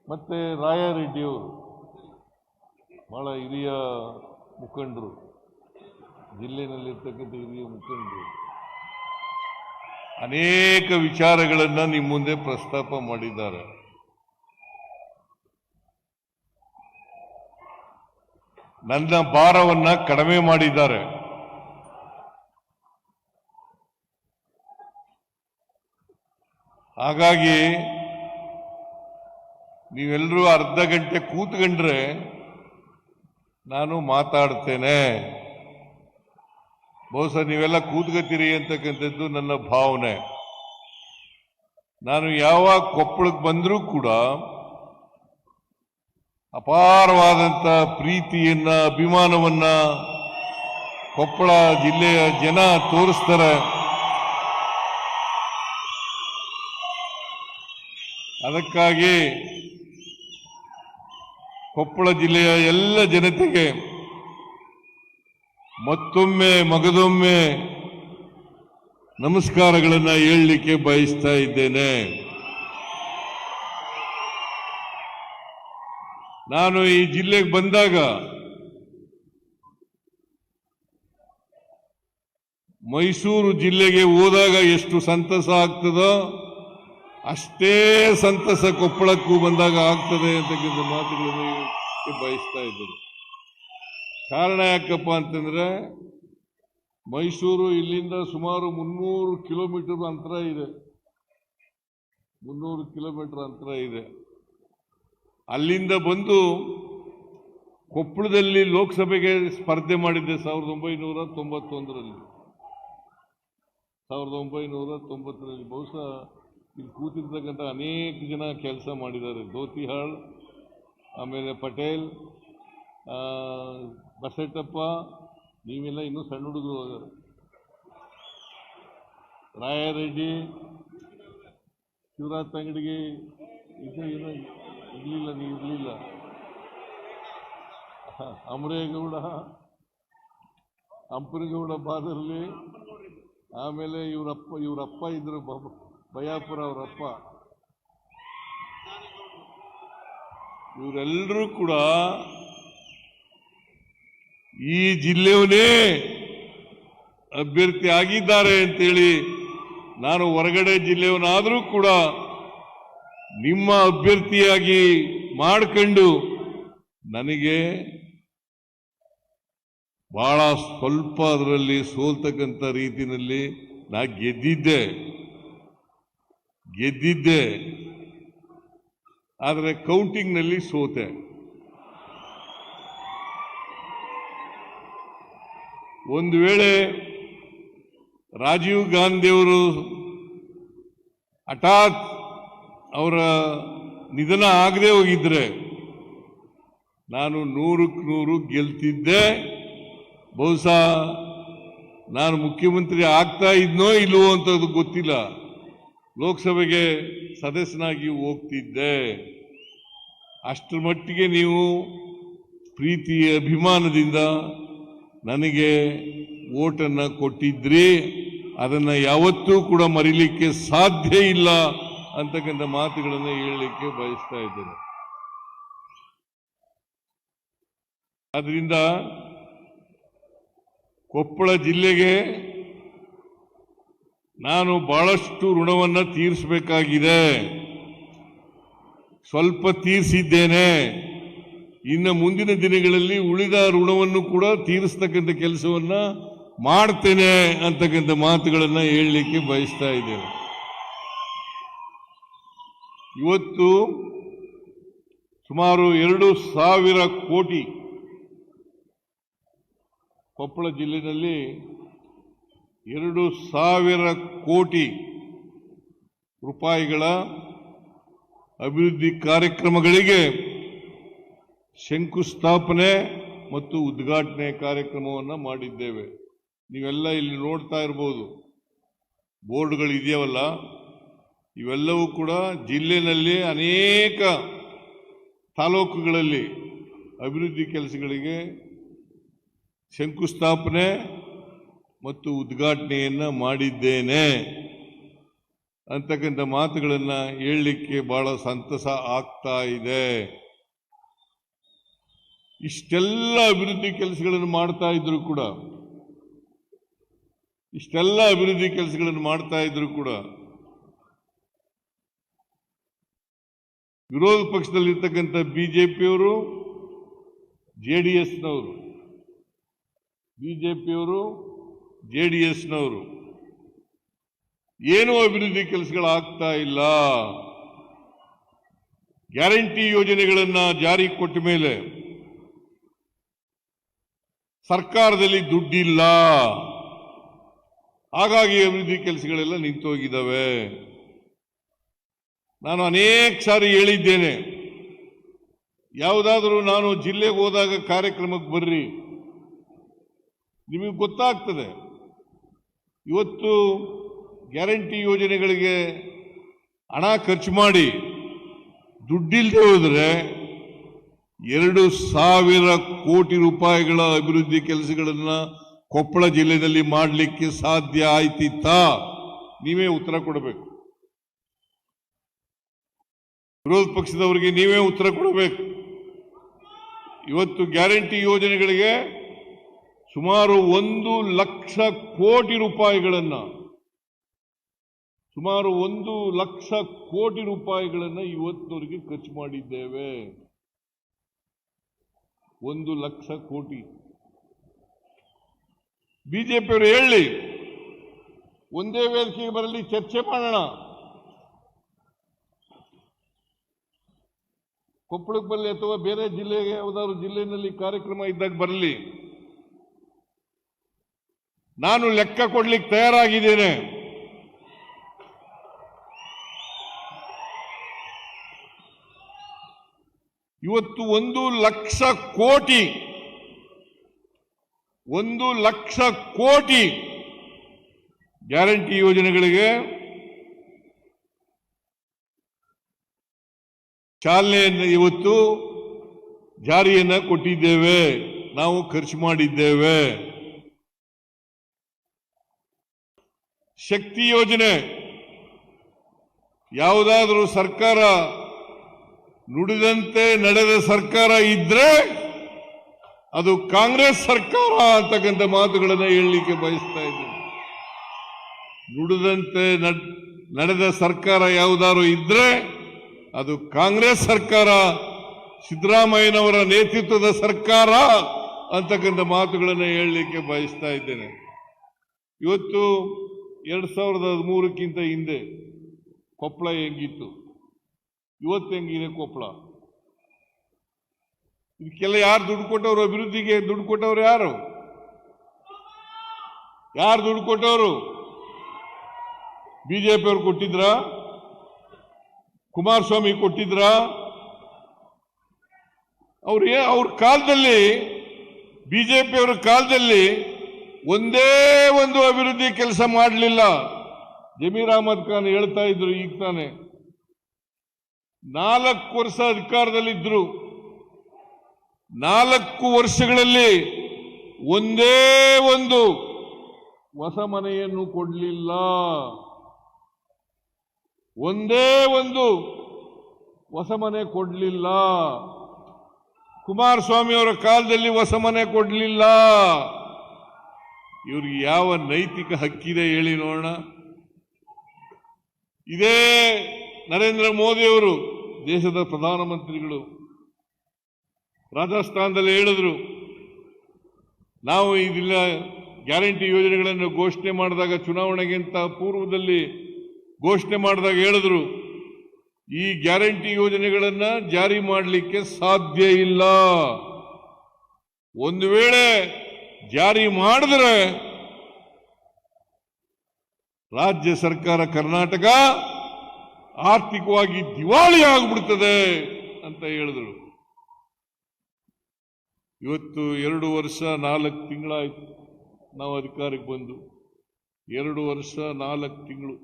ಮತ್ತೆ ರಾಯಾರೆಡ್ಡಿಯವರು ಬಹಳ ಹಿರಿಯ ಮುಖಂಡರು, ಜಿಲ್ಲೆಯಲ್ಲಿರ್ತಕ್ಕಂಥ ಹಿರಿಯ ಮುಖಂಡರು ಅನೇಕ ವಿಚಾರಗಳನ್ನು ನಿಮ್ಮ ಮುಂದೆ ಪ್ರಸ್ತಾಪ ಮಾಡಿದ್ದಾರೆ. ನನ್ನ ಭಾರವನ್ನ ಕಡಿಮೆ ಮಾಡಿದ್ದಾರೆ. ಹಾಗಾಗಿ ನೀವೆಲ್ಲರೂ ಅರ್ಧ ಗಂಟೆ ಕೂತ್ಕೊಂಡ್ರೆ ನಾನು ಮಾತಾಡ್ತೇನೆ. ಬಹುಶಃ ನೀವೆಲ್ಲ ಕೂತ್ಕೋತೀರಿ ಅಂತಕ್ಕಂಥದ್ದು ನನ್ನ ಭಾವನೆ. ನಾನು ಯಾವಾಗ ಕೊಪ್ಪಳಕ್ಕೆ ಬಂದರೂ ಕೂಡ ಅಪಾರವಾದಂಥ ಪ್ರೀತಿಯನ್ನ, ಅಭಿಮಾನವನ್ನ ಕೊಪ್ಪಳ ಜಿಲ್ಲೆಯ ಜನ ತೋರಿಸ್ತಾರೆ. ಅದಕ್ಕಾಗಿ ಕೊಪ್ಪಳ ಜಿಲ್ಲೆಯ ಎಲ್ಲ ಜನತೆಗೆ ಮತ್ತೊಮ್ಮೆ ಮಗದೊಮ್ಮೆ ನಮಸ್ಕಾರಗಳನ್ನು ಹೇಳಲಿಕ್ಕೆ ಬಯಸ್ತಾ ಇದ್ದೇನೆ. ನಾನು ಈ ಜಿಲ್ಲೆಗೆ ಬಂದಾಗ ಮೈಸೂರು ಜಿಲ್ಲೆಗೆ ಹೋದಾಗ ಎಷ್ಟು ಸಂತಸ ಆಗ್ತದೋ ಅಷ್ಟೇ ಸಂತಸ ಕೊಪ್ಪಳಕ್ಕೂ ಬಂದಾಗ ಆಗ್ತದೆ ಅಂತಕ್ಕಂಥ ಮಾತುಗಳನ್ನು ಬಯಸ್ತಾ ಇದ್ದೇನೆ. ಕಾರಣ ಯಾಕಪ್ಪ ಅಂತಂದ್ರೆ ಮೈಸೂರು ಇಲ್ಲಿಂದ ಸುಮಾರು 300 ಕಿಲೋಮೀಟರ್ ಅಂತರ ಇದೆ. 300 ಕಿಲೋಮೀಟರ್ ಅಂತರ ಇದೆ. ಅಲ್ಲಿಂದ ಬಂದು ಕೊಪ್ಪಳದಲ್ಲಿ ಲೋಕಸಭೆಗೆ ಸ್ಪರ್ಧೆ ಮಾಡಿದ್ದೆ 1991ರಲ್ಲಿ. 1990ರಲ್ಲಿ ಬಹುಶಃ ಇಲ್ಲಿ ಕೂತಿರ್ತಕ್ಕಂಥ ಅನೇಕ ಜನ ಕೆಲಸ ಮಾಡಿದ್ದಾರೆ. ಧೋತಿಹಾಳ್, ಆಮೇಲೆ ಪಟೇಲ್, ಬಸೆಟ್ಟಪ್ಪ, ನೀವೆಲ್ಲ ಇನ್ನೂ ಸಣ್ಣ ಹುಡುಗರು, ರಾಯಾರೆಡ್ಡಿ, ಶಿವರಾಜ್ ತಂಗಡಿಗೆ ಇರಲಿಲ್ಲ, ಅಮರೇಗೌಡ, ಅಂಪನಗೌಡ ಬಾದರ್ಲಿ, ಆಮೇಲೆ ಇವರಪ್ಪ ಇದ್ರು ಬಯಾಪುರ ಅವರಪ್ಪ. ಇವರೆಲ್ಲರೂ ಕೂಡ ಈ ಜಿಲ್ಲೆಯವನೇ ಅಭ್ಯರ್ಥಿ ಆಗಿದ್ದಾರೆ ಅಂತೇಳಿ ನಾನು ಹೊರಗಡೆ ಜಿಲ್ಲೆಯವನಾದರೂ ಕೂಡ ನಿಮ್ಮ ಅಭ್ಯರ್ಥಿಯಾಗಿ ಮಾಡಿಕೊಂಡು ನನಗೆ ಬಹಳ ಸ್ವಲ್ಪ ಅದರಲ್ಲಿ ಸೋಲ್ತಕ್ಕಂಥ ರೀತಿಯಲ್ಲಿ ನಾ ಗೆದ್ದಿದ್ದೆ. ಆದರೆ ಕೌಂಟಿಂಗ್ನಲ್ಲಿ ಸೋತೆ. ಒಂದು ವೇಳೆ ರಾಜೀವ್ ಗಾಂಧಿಯವರು ಹಠಾತ್ ಅವರ ನಿಧನ ಆಗದೆ ಹೋಗಿದ್ರೆ ನಾನು 100ಕ್ಕೆ 100 ಗೆಲ್ತಿದ್ದೆ. ಬಹುಶಃ ನಾನು ಮುಖ್ಯಮಂತ್ರಿ ಆಗ್ತಾ ಇದ್ನೋ ಇಲ್ವೋ ಅಂತದ್ದು ಗೊತ್ತಿಲ್ಲ, ಲೋಕಸಭೆಗೆ ಸದಸ್ಯನಾಗಿ ಹೋಗ್ತಿದ್ದೆ. ಅಷ್ಟರ ಮಟ್ಟಿಗೆ ನೀವು ಪ್ರೀತಿ ಅಭಿಮಾನದಿಂದ ನನಗೆ ಓಟನ್ನು ಕೊಟ್ಟಿದ್ರಿ. ಅದನ್ನು ಯಾವತ್ತೂ ಕೂಡ ಮರೀಲಿಕ್ಕೆ ಸಾಧ್ಯ ಇಲ್ಲ ಅಂತಕ್ಕಂಥ ಮಾತುಗಳನ್ನು ಹೇಳಲಿಕ್ಕೆ ಬಯಸ್ತಾ ಇದ್ದೇನೆ. ಆದ್ರಿಂದ ಕೊಪ್ಪಳ ಜಿಲ್ಲೆಗೆ ನಾನು ಬಹಳಷ್ಟು ಋಣವನ್ನು ತೀರಿಸಬೇಕಾಗಿದೆ. ಸ್ವಲ್ಪ ತೀರಿಸಿದ್ದೇನೆ. ಇನ್ನು ಮುಂದಿನ ದಿನಗಳಲ್ಲಿ ಉಳಿದ ಋಣವನ್ನು ಕೂಡ ತೀರಿಸ್ತಕ್ಕಂಥ ಕೆಲಸವನ್ನ ಮಾಡ್ತೇನೆ ಅಂತಕ್ಕಂಥ ಮಾತುಗಳನ್ನು ಹೇಳಲಿಕ್ಕೆ ಬಯಸ್ತಾ ಇದ್ದೇನೆ. ಇವತ್ತು ಸುಮಾರು 2,000 ಕೋಟಿ ಕೊಪ್ಪಳ ಜಿಲ್ಲೆಯಲ್ಲಿ 2,000 ಕೋಟಿ ರೂಪಾಯಿಗಳ ಅಭಿವೃದ್ಧಿ ಕಾರ್ಯಕ್ರಮಗಳಿಗೆ ಶಂಕುಸ್ಥಾಪನೆ ಮತ್ತು ಉದ್ಘಾಟನೆ ಕಾರ್ಯಕ್ರಮವನ್ನು ಮಾಡಿದ್ದೇವೆ. ನೀವೆಲ್ಲ ಇಲ್ಲಿ ನೋಡ್ತಾ ಇರಬಹುದು, ಬೋರ್ಡ್ಗಳು ಇದೆಯವಲ್ಲ, ಇವೆಲ್ಲವೂ ಕೂಡ ಜಿಲ್ಲೆಯಲ್ಲಿ ಅನೇಕ ತಾಲೂಕುಗಳಲ್ಲಿ ಅಭಿವೃದ್ಧಿ ಕೆಲಸಗಳಿಗೆ ಶಂಕುಸ್ಥಾಪನೆ ಮತ್ತು ಉದ್ಘಾಟನೆಯನ್ನು ಮಾಡಿದ್ದೇನೆ. ಅಂತಕ್ಕಂಥ ಮಾತುಗಳನ್ನ ಹೇಳಲಿಕ್ಕೆ ಬಹಳ ಸಂತಸ ಆಗ್ತಾ ಇದೆ. ಇಷ್ಟೆಲ್ಲ ಅಭಿವೃದ್ಧಿ ಕೆಲಸಗಳನ್ನು ಮಾಡ್ತಾ ಇದ್ರು ಕೂಡ ವಿರೋಧ ಪಕ್ಷದಲ್ಲಿರ್ತಕ್ಕಂಥ ಬಿಜೆಪಿಯವರು ಜೆಡಿಎಸ್ನವರು ಏನೂ ಅಭಿವೃದ್ಧಿ ಕೆಲಸಗಳಾಗ್ತಾ ಇಲ್ಲ. ಗ್ಯಾರಂಟಿ ಯೋಜನೆಗಳನ್ನ ಜಾರಿ ಕೊಟ್ಟ ಮೇಲೆ ಸರ್ಕಾರದಲ್ಲಿ ದುಡ್ಡಿಲ್ಲ, ಹಾಗಾಗಿ ಅಭಿವೃದ್ಧಿ ಕೆಲಸಗಳೆಲ್ಲ ನಿಂತೋಗಿದ್ದಾವೆ. ನಾನು ಅನೇಕ ಸಾರಿ ಹೇಳಿದ್ದೇನೆ, ಯಾವುದಾದರೂ ನಾನು ಜಿಲ್ಲೆಗೆ ಹೋದಾಗ ಕಾರ್ಯಕ್ರಮಕ್ಕೆ ಬರ್ರಿ, ನಿಮಗೆ ಗೊತ್ತಾಗ್ತದೆ. ಇವತ್ತು ಗ್ಯಾರಂಟಿ ಯೋಜನೆಗಳಿಗೆ ಹಣ ಖರ್ಚು ಮಾಡಿ ದುಡ್ಡಿಲ್ಲದೆ ಹೋದರೆ 2,000 ಕೋಟಿ ರೂಪಾಯಿಗಳ ಅಭಿವೃದ್ಧಿ ಕೆಲಸಗಳನ್ನ ಕೊಪ್ಪಳ ಜಿಲ್ಲೆಯಲ್ಲಿ ಮಾಡಲಿಕ್ಕೆ ಸಾಧ್ಯ ಆಯ್ತಿತ್ತಾ? ನೀವೇ ಉತ್ತರ ಕೊಡಬೇಕು. ವಿರೋಧ ಪಕ್ಷದವರಿಗೆ ನೀವೇ ಉತ್ತರ ಕೊಡಬೇಕು. ಇವತ್ತು ಗ್ಯಾರಂಟಿ ಯೋಜನೆಗಳಿಗೆ ಸುಮಾರು 1 ಲಕ್ಷ ಕೋಟಿ ರೂಪಾಯಿಗಳನ್ನ ಇವತ್ತಿನವರೆಗೆ ಖರ್ಚು ಮಾಡಿದ್ದೇವೆ. 1 ಲಕ್ಷ ಕೋಟಿ. ಬಿಜೆಪಿಯವರು ಹೇಳಿ, ಒಂದೇ ವೇದಿಕೆಗೆ ಬರಲಿ, ಚರ್ಚೆ ಮಾಡೋಣ. ಕೊಪ್ಪಳಕ್ಕೆ ಬರಲಿ ಅಥವಾ ಬೇರೆ ಜಿಲ್ಲೆಗೆ ಯಾವುದಾದ್ರು ಜಿಲ್ಲೆಯಲ್ಲಿ ಕಾರ್ಯಕ್ರಮ ಇದ್ದಾಗ ಬರಲಿ, ನಾನು ಲೆಕ್ಕ ಕೊಡ್ಲಿಕ್ಕೆ ತಯಾರಾಗಿದ್ದೇನೆ. ಇವತ್ತು 1 ಲಕ್ಷ ಕೋಟಿ ಗ್ಯಾರಂಟಿ ಯೋಜನೆಗಳಿಗೆ ಚಾಲನೆಯನ್ನು ಇವತ್ತು ಜಾರಿಯನ್ನ ಕೊಟ್ಟಿದ್ದೇವೆ, ನಾವು ಖರ್ಚು ಮಾಡಿದ್ದೇವೆ. ಶಕ್ತಿ ಯೋಜನೆ ಯಾವುದಾದರೂ ಸರ್ಕಾರ ನುಡಿದಂತೆ ನಡೆದ ಸರ್ಕಾರ ಇದ್ರೆ ಅದು ಕಾಂಗ್ರೆಸ್ ಸರ್ಕಾರ ಅಂತಕ್ಕಂಥ ಮಾತುಗಳನ್ನು ಹೇಳಲಿಕ್ಕೆ ಬಯಸ್ತಾ ಇದ್ದೇನೆ. ನುಡಿದಂತೆ ನಡೆದ ಸರ್ಕಾರ ಯಾವುದಾದ್ರು ಇದ್ರೆ ಅದು ಕಾಂಗ್ರೆಸ್ ಸರ್ಕಾರ, ಸಿದ್ದರಾಮಯ್ಯನವರ ನೇತೃತ್ವದ ಸರ್ಕಾರ ಅಂತಕ್ಕಂಥ ಮಾತುಗಳನ್ನು ಹೇಳಲಿಕ್ಕೆ ಬಯಸ್ತಾ ಇದ್ದೇನೆ. ಇವತ್ತು 2013ಕ್ಕಿಂತ ಹಿಂದೆ ಕೊಪ್ಪಳ ಹೆಂಗಿತ್ತು, ಇವತ್ತು ಹೆಂಗಿದೆ ಕೊಪ್ಪಳ? ಇದಕ್ಕೆಲ್ಲ ಯಾರು ದುಡ್ಡು ಕೊಟ್ಟವರು? ಅಭಿವೃದ್ಧಿಗೆ ದುಡ್ಡು ಕೊಟ್ಟವರು ಯಾರು ದುಡ್ಡು ಕೊಟ್ಟವರು? ಬಿಜೆಪಿಯವರು ಕೊಟ್ಟಿದ್ರ? ಕುಮಾರಸ್ವಾಮಿ ಕೊಟ್ಟಿದ್ರ? ಅವ್ರ ಕಾಲದಲ್ಲಿ, ಬಿಜೆಪಿಯವರ ಕಾಲದಲ್ಲಿ ಒಂದೇ ಒಂದು ಅಭಿವೃದ್ಧಿ ಕೆಲಸ ಮಾಡಲಿಲ್ಲ. ಜಮೀರ್ ಅಹಮದ್ ಖಾನ್ ಹೇಳ್ತಾ ಇದ್ರು ಈಗ ತಾನೆ, 4 ವರ್ಷ ಅಧಿಕಾರದಲ್ಲಿದ್ರು, 4 ವರ್ಷಗಳಲ್ಲಿ ಒಂದೇ ಒಂದು ಹೊಸ ಮನೆಯನ್ನು ಕೊಡಲಿಲ್ಲ. ಒಂದೇ ಒಂದು ಹೊಸ ಮನೆ ಕೊಡಲಿಲ್ಲ. ಕುಮಾರಸ್ವಾಮಿ ಅವರ ಕಾಲದಲ್ಲಿ ಹೊಸ ಮನೆ ಕೊಡಲಿಲ್ಲ. ಇವ್ರಿಗೆ ಯಾವ ನೈತಿಕ ಹಕ್ಕಿದೆ ಹೇಳಿ ನೋಡೋಣ? ಇದೇ ನರೇಂದ್ರ ಮೋದಿ ಅವರು, ದೇಶದ ಪ್ರಧಾನಮಂತ್ರಿಗಳು, ರಾಜಸ್ಥಾನದಲ್ಲಿ ಹೇಳಿದ್ರು, ನಾವು ಇದೆಲ್ಲ ಗ್ಯಾರಂಟಿ ಯೋಜನೆಗಳನ್ನು ಘೋಷಣೆ ಮಾಡಿದಾಗ, ಚುನಾವಣೆಗಿಂತ ಪೂರ್ವದಲ್ಲಿ ಘೋಷಣೆ ಮಾಡಿದಾಗ ಹೇಳಿದ್ರು, ಈ ಗ್ಯಾರಂಟಿ ಯೋಜನೆಗಳನ್ನು ಜಾರಿ ಮಾಡಲಿಕ್ಕೆ ಸಾಧ್ಯ ಇಲ್ಲ. ಒಂದು ವೇಳೆ ಜಾರಿ ಮಾಡಿದ್ರೆ ರಾಜ್ಯ ಸರ್ಕಾರ, ಕರ್ನಾಟಕ ಆರ್ಥಿಕವಾಗಿ ದಿವಾಳಿ ಆಗಿಬಿಡ್ತದೆ ಅಂತ ಹೇಳಿದ್ರು. ಇವತ್ತು 2 ವರ್ಷ 4 ತಿಂಗಳಾಯ್ತು ನಾವು ಅಧಿಕಾರಕ್ಕೆ ಬಂದು. 2 ವರ್ಷ 4 ತಿಂಗಳು.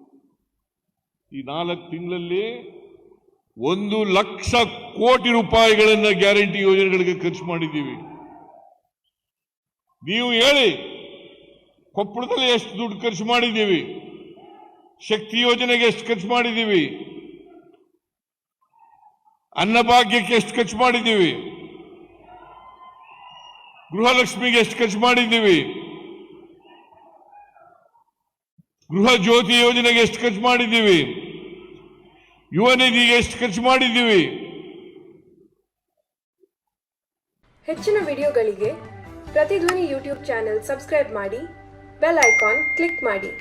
ಈ 4 ತಿಂಗಳಲ್ಲಿ 1 ಲಕ್ಷ ಕೋಟಿ ರೂಪಾಯಿಗಳನ್ನ ಗ್ಯಾರಂಟಿ ಯೋಜನೆಗಳಿಗೆ ಖರ್ಚು ಮಾಡಿದ್ದೀವಿ. ನೀವು ಹೇಳಿ, ಕೊಪ್ಪಳದಲ್ಲಿ ಎಷ್ಟು ದುಡ್ಡು ಖರ್ಚು ಮಾಡಿದ್ದೀವಿ? ಶಕ್ತಿ ಯೋಜನೆಗೆ ಎಷ್ಟು ಖರ್ಚು ಮಾಡಿದ್ದೀವಿ, ಅನ್ನಭಾಗ್ಯಕ್ಕೆ ಎಷ್ಟು ಖರ್ಚು ಮಾಡಿದ್ದೀವಿ, ಗೃಹಲಕ್ಷ್ಮಿಗೆ ಎಷ್ಟು ಖರ್ಚು ಮಾಡಿದ್ದೀವಿ, ಗೃಹ ಜ್ಯೋತಿ ಯೋಜನೆಗೆ ಎಷ್ಟು ಖರ್ಚು ಮಾಡಿದ್ದೀವಿ, ಯುವ ನಿಧಿಗೆ ಎಷ್ಟು ಖರ್ಚು ಮಾಡಿದ್ದೀವಿ. ಹೆಚ್ಚಿನ ವಿಡಿಯೋಗಳಿಗೆ ಪ್ರತಿಧ್ವನಿ ಯೂಟ್ಯೂಬ್ ಚಾನೆಲ್ ಸಬ್ಸ್ಕ್ರೈಬ್ ಮಾಡಿ, ಬೆಲ್ ಐಕಾನ್ ಕ್ಲಿಕ್ ಮಾಡಿ.